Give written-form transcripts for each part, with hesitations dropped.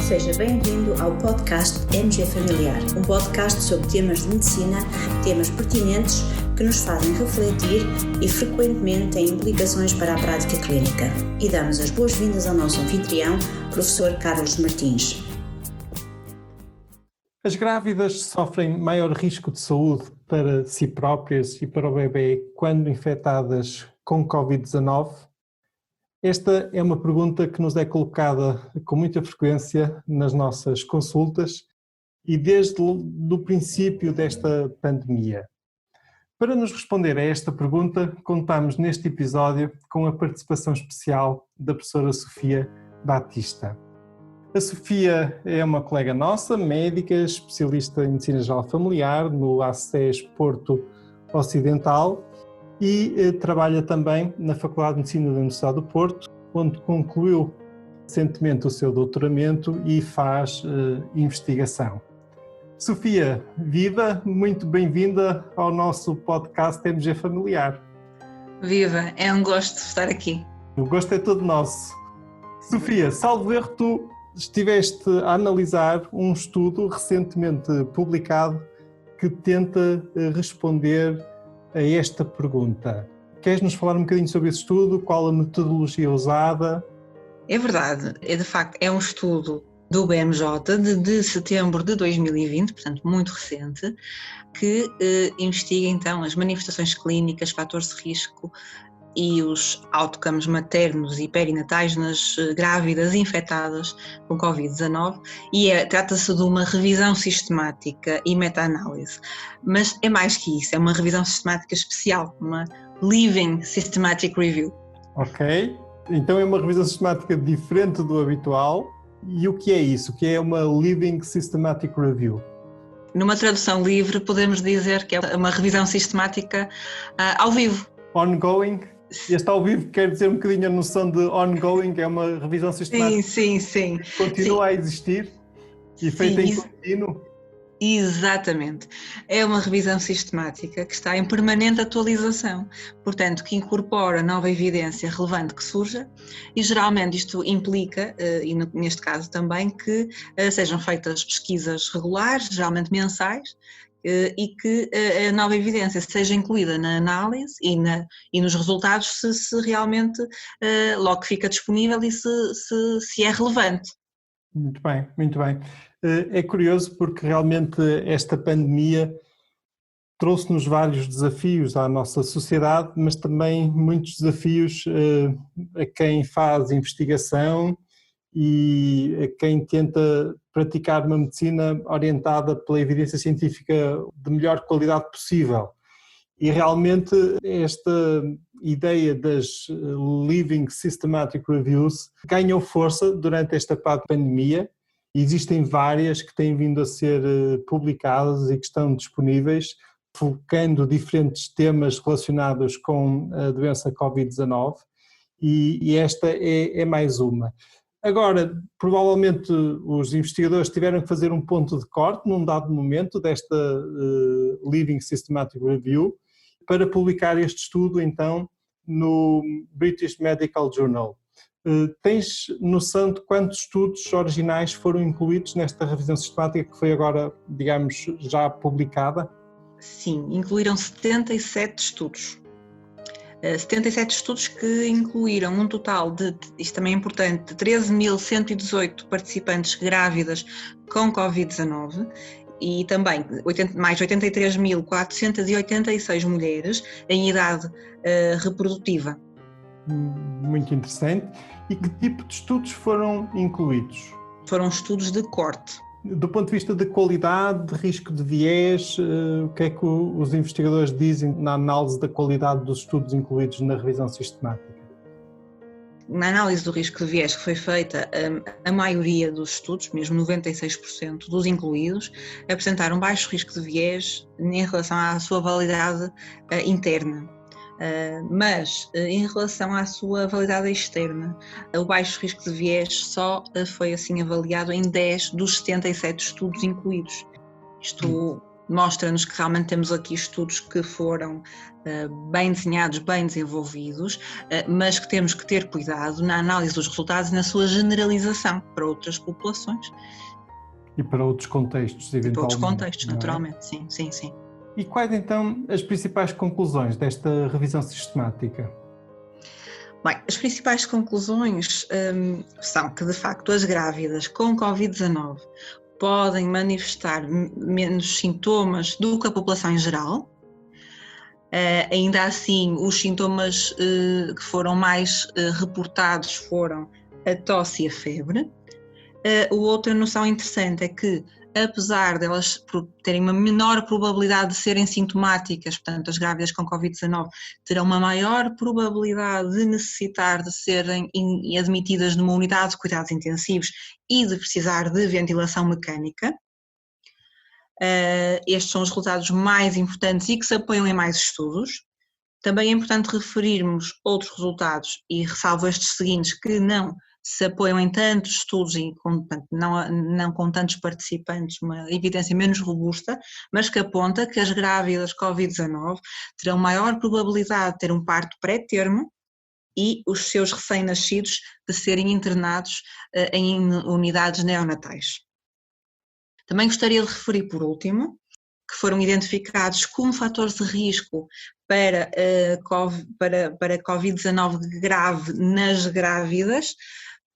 Seja bem-vindo ao podcast MG Familiar, um podcast sobre temas de medicina, temas pertinentes que nos fazem refletir e frequentemente têm implicações para a prática clínica. E damos as boas-vindas ao nosso anfitrião, professor Carlos Martins. As grávidas sofrem maior risco de saúde para si próprias e para o bebê quando infectadas com Covid-19? Esta é uma pergunta que nos é colocada com muita frequência nas nossas consultas e desde o princípio desta pandemia. Para nos responder a esta pergunta, contamos neste episódio com a participação especial da professora Sofia Batista. A Sofia é uma colega nossa, médica, especialista em Medicina Geral Familiar no ACES Porto Ocidental e trabalha também na Faculdade de Medicina da Universidade do Porto, onde concluiu recentemente o seu doutoramento e faz investigação. Sofia, viva, muito bem-vinda ao nosso podcast MG Familiar. Viva, é um gosto estar aqui. O gosto é todo nosso. Sofia, salvo erro, tu estiveste a analisar um estudo recentemente publicado que tenta responder a esta pergunta. Queres nos falar um bocadinho sobre esse estudo? Qual a metodologia usada? É verdade, de facto é um estudo do BMJ de setembro de 2020, portanto muito recente, que investiga então as manifestações clínicas, fatores de risco e os outcomes maternos e perinatais nas grávidas infectadas com Covid-19 e trata-se de uma revisão sistemática e meta-análise. Mas é mais que isso, é uma revisão sistemática especial, uma Living Systematic Review. Ok, então é uma revisão sistemática diferente do habitual. E o que é isso? O que é uma Living Systematic Review? Numa tradução livre podemos dizer que é uma revisão sistemática ao vivo. Ongoing? Este ao vivo quer dizer um bocadinho a noção de ongoing, é uma revisão sistemática. Sim. Continua a existir e feita em contínuo. Exatamente. É uma revisão sistemática que está em permanente atualização, portanto, que incorpora nova evidência relevante que surja e geralmente isto implica, e neste caso também, que sejam feitas pesquisas regulares, geralmente mensais, e que a nova evidência seja incluída na análise e nos resultados se realmente logo fica disponível e se é relevante. Muito bem, muito bem. É curioso porque realmente esta pandemia trouxe-nos vários desafios à nossa sociedade, mas também muitos desafios a quem faz investigação e a quem tenta praticar uma medicina orientada pela evidência científica de melhor qualidade possível. E realmente esta ideia das Living Systematic Reviews ganhou força durante esta pandemia. Existem várias que têm vindo a ser publicadas e que estão disponíveis, focando diferentes temas relacionados com a doença Covid-19 e esta é mais uma. Agora, provavelmente os investigadores tiveram que fazer um ponto de corte num dado momento desta Living Systematic Review para publicar este estudo então no British Medical Journal. Tens noção de quantos estudos originais foram incluídos nesta revisão sistemática que foi agora, digamos, já publicada? Sim, incluíram 77 estudos. 77 estudos que incluíram um total de, isto também é importante, de 13.118 participantes grávidas com Covid-19 e também mais 83.486 mulheres em idade reprodutiva. Muito interessante. E que tipo de estudos foram incluídos? Foram estudos de corte. Do ponto de vista de qualidade, de risco de viés, o que é que os investigadores dizem na análise da qualidade dos estudos incluídos na revisão sistemática? Na análise do risco de viés que foi feita, a maioria dos estudos, mesmo 96% dos incluídos, apresentaram baixo risco de viés em relação à sua validade interna. Mas em relação à sua validade externa, o baixo risco de viés só foi assim avaliado em 10 dos 77 estudos incluídos. Isto mostra-nos que realmente temos aqui estudos que foram bem desenhados, bem desenvolvidos, mas que temos que ter cuidado na análise dos resultados e na sua generalização para outras populações. E para outros contextos, eventualmente. Para outros contextos, naturalmente, sim. E quais então as principais conclusões desta revisão sistemática? Bem, as principais conclusões são que, de facto, as grávidas com Covid-19 podem manifestar menos sintomas do que a população em geral. Ainda assim, os sintomas que foram mais reportados foram a tosse e a febre. Outra noção interessante é que, apesar delas terem uma menor probabilidade de serem sintomáticas, portanto, as grávidas com Covid-19 terão uma maior probabilidade de necessitar de serem admitidas numa unidade de cuidados intensivos e de precisar de ventilação mecânica. Estes são os resultados mais importantes e que se apoiam em mais estudos. Também é importante referirmos outros resultados, e ressalvo estes seguintes, que não se apoiam em tantos estudos e não com tantos participantes, uma evidência menos robusta, mas que aponta que as grávidas Covid-19 terão maior probabilidade de ter um parto pré-termo e os seus recém-nascidos de serem internados em unidades neonatais. Também gostaria de referir, por último, que foram identificados como fatores de risco para Covid-19 grave nas grávidas,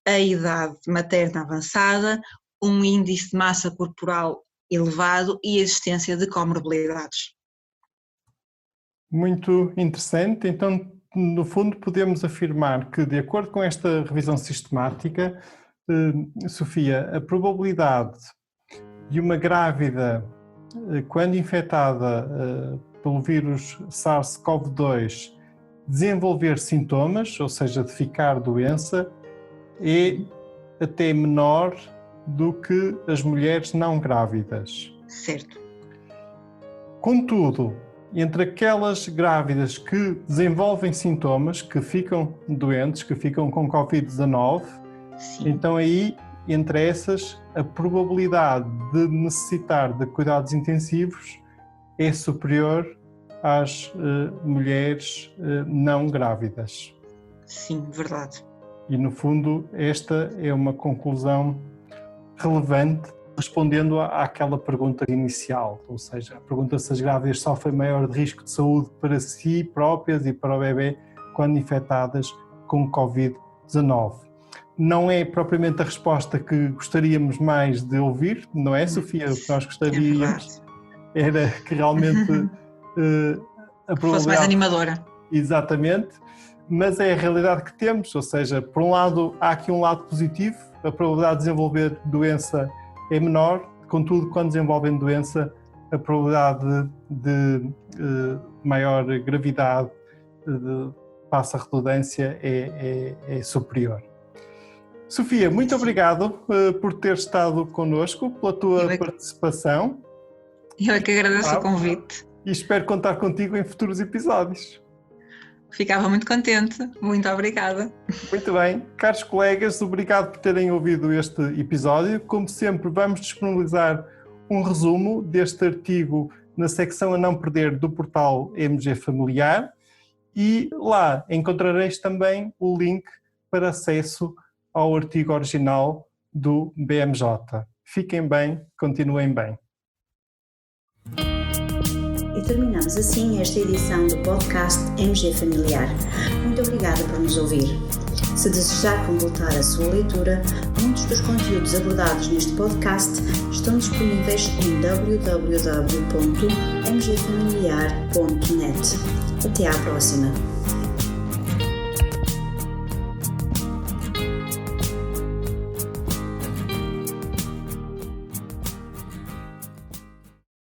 a idade materna avançada, um índice de massa corporal elevado e a existência de comorbilidades. Muito interessante. Então, no fundo, podemos afirmar que, de acordo com esta revisão sistemática, Sofia, a probabilidade de uma grávida, quando infectada pelo vírus SARS-CoV-2, desenvolver sintomas, ou seja, de ficar doença, é até menor do que as mulheres não grávidas. Certo. Contudo, entre aquelas grávidas que desenvolvem sintomas, que ficam doentes, que ficam com Covid-19, então aí, entre essas, a probabilidade de necessitar de cuidados intensivos é superior às mulheres não grávidas. Sim, verdade. E, no fundo, esta é uma conclusão relevante, respondendo àquela pergunta inicial, ou seja, a pergunta se as grávidas sofrem maior risco de saúde para si próprias e para o bebê quando infectadas com Covid-19. Não é propriamente a resposta que gostaríamos mais de ouvir, não é, Sofia? O que nós gostaríamos era que realmente a probabilidade fosse mais animadora. Exatamente. Mas é a realidade que temos, ou seja, por um lado há aqui um lado positivo, a probabilidade de desenvolver doença é menor, contudo quando desenvolvem doença a probabilidade de maior gravidade, passa a redundância, é superior. Sofia, muito obrigado por ter estado connosco, pela tua participação. Eu é que agradeço o convite. E espero contar contigo em futuros episódios. Ficava muito contente. Muito obrigada. Muito bem. Caros colegas, obrigado por terem ouvido este episódio. Como sempre, vamos disponibilizar um resumo deste artigo na secção a não perder do portal MG Familiar e lá encontrareis também o link para acesso ao artigo original do BMJ. Fiquem bem, continuem bem. E terminamos assim esta edição do podcast MG Familiar. Muito obrigada por nos ouvir. Se desejar completar a sua leitura, muitos dos conteúdos abordados neste podcast estão disponíveis em www.mgfamiliar.net. Até à próxima!